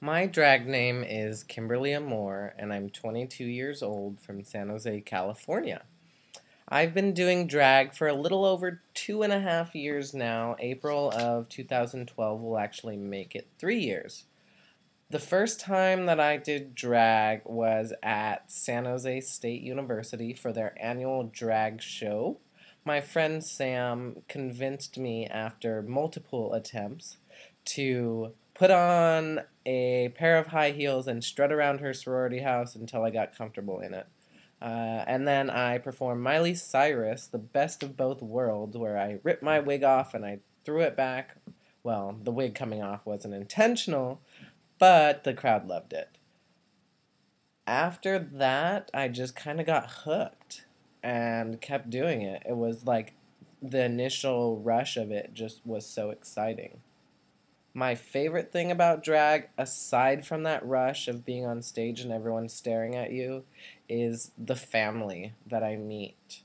My drag name is Kimberly Amore, and I'm 22 years old from San Jose, California. I've been doing drag for a little over 2.5 years now. April of 2012 will actually make it 3 years. The first time that I did drag was at San Jose State University for their annual drag show. My friend Sam convinced me after multiple attempts to put on a pair of high heels and strut around her sorority house until I got comfortable in it. And then I performed Miley Cyrus, The Best of Both Worlds, where I ripped my wig off and I threw it back. Well, the wig coming off wasn't intentional, but the crowd loved it. After that, I just kind of got hooked and kept doing it. It was like the initial rush of it just was so exciting. My favorite thing about drag, aside from that rush of being on stage and everyone staring at you, is the family that I meet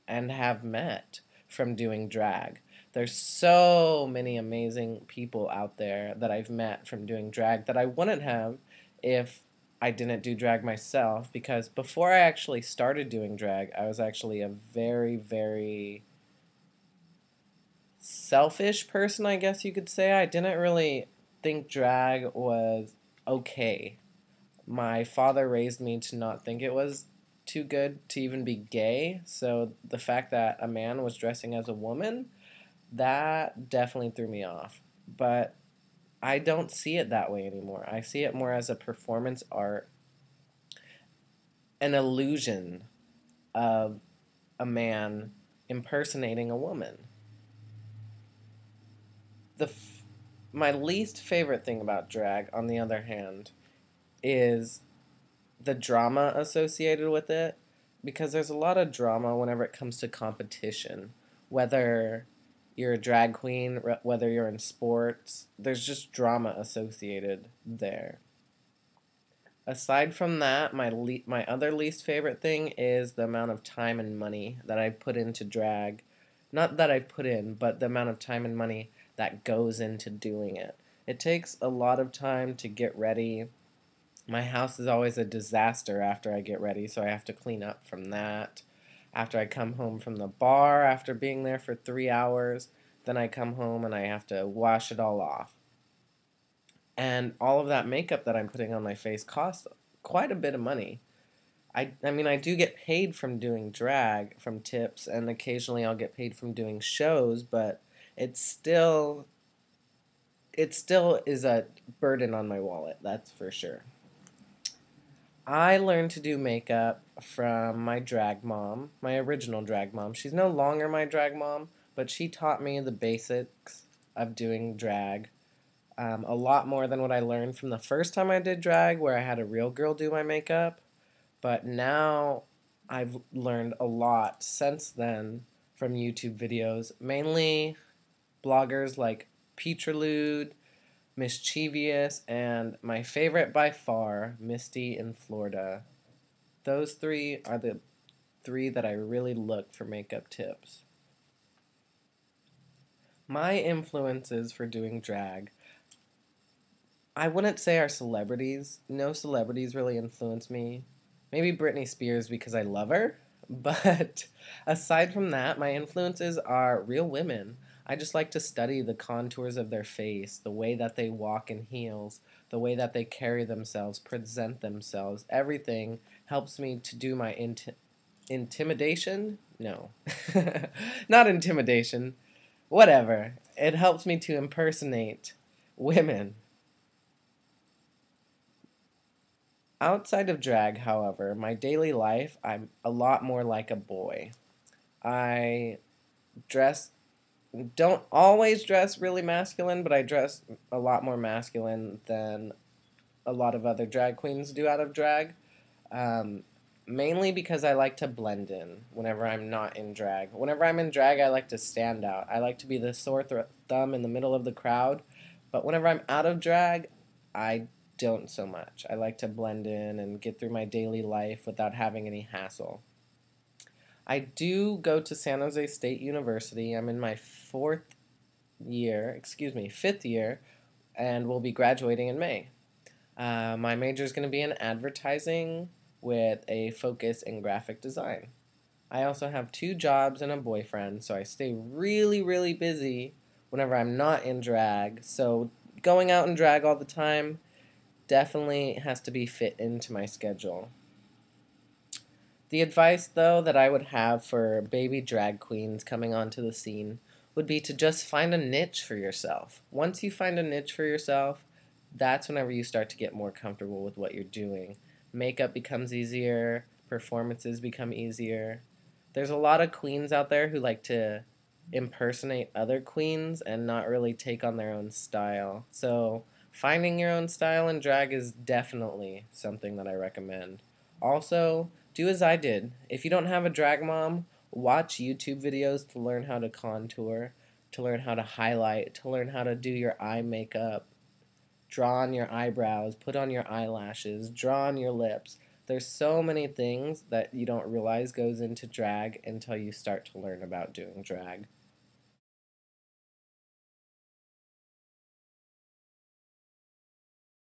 and have met from doing drag. There's so many amazing people out there that I've met from doing drag that I wouldn't have if I didn't do drag myself, because before I actually started doing drag, I was actually a very, very selfish person, I guess you could say. I didn't really think drag was okay. My father raised me to not think it was too good to even be gay, so the fact that a man was dressing as a woman, that definitely threw me off. But I don't see it that way anymore. I see it more as a performance art, an illusion of a man impersonating a woman. The my least favorite thing about drag, on the other hand, is the drama associated with it, because there's a lot of drama whenever it comes to competition. Whether you're a drag queen, whether you're in sports, there's just drama associated there. Aside from that, my other least favorite thing is the amount of time and money that I put into drag. Not that I put in, but the amount of time and money that goes into doing it. It takes a lot of time to get ready. My house is always a disaster after I get ready, so I have to clean up from that. After I come home from the bar, after being there for 3 hours, then I come home and I have to wash it all off. And all of that makeup that I'm putting on my face costs quite a bit of money. I mean, I do get paid from doing drag, from tips, and occasionally I'll get paid from doing shows, but it's still it still is a burden on my wallet, that's for sure. I learned to do makeup from my drag mom, my original drag mom. She's no longer my drag mom, but she taught me the basics of doing drag. A lot more than what I learned from the first time I did drag, where I had a real girl do my makeup. But now I've learned a lot since then from YouTube videos, mainly bloggers like Petralude, Mischievous, and my favorite by far, Misty in Florida. Those three are the three that I really look for makeup tips. My influences for doing drag, I wouldn't say are celebrities. No celebrities really influence me. Maybe Britney Spears because I love her. But aside from that, my influences are real women. I just like to study the contours of their face, the way that they walk in heels, the way that they carry themselves, present themselves. Everything helps me to do my intimidation. No, not intimidation. Whatever. It helps me to impersonate women. Outside of drag, however, my daily life, I'm a lot more like a boy. I dress, don't always dress really masculine, but I dress a lot more masculine than a lot of other drag queens do out of drag. Um, Mainly because I like to blend in whenever I'm not in drag. Whenever I'm in drag, I like to stand out. I like to be the sore thumb in the middle of the crowd. But whenever I'm out of drag, I don't so much. I like to blend in and get through my daily life without having any hassle. I do go to San Jose State University. I'm in my fifth year, and will be graduating in May. My major is going to be in advertising with a focus in graphic design. I also have 2 jobs and a boyfriend, so I stay really, really busy whenever I'm not in drag. So going out in drag all the time definitely has to be fit into my schedule. The advice, though, that I would have for baby drag queens coming onto the scene would be to just find a niche for yourself. Once you find a niche for yourself, that's whenever you start to get more comfortable with what you're doing. Makeup becomes easier, performances become easier. There's a lot of queens out there who like to impersonate other queens and not really take on their own style. So, finding your own style in drag is definitely something that I recommend. Also, do as I did. If you don't have a drag mom, watch YouTube videos to learn how to contour, to learn how to highlight, to learn how to do your eye makeup, draw on your eyebrows, put on your eyelashes, draw on your lips. There's so many things that you don't realize goes into drag until you start to learn about doing drag.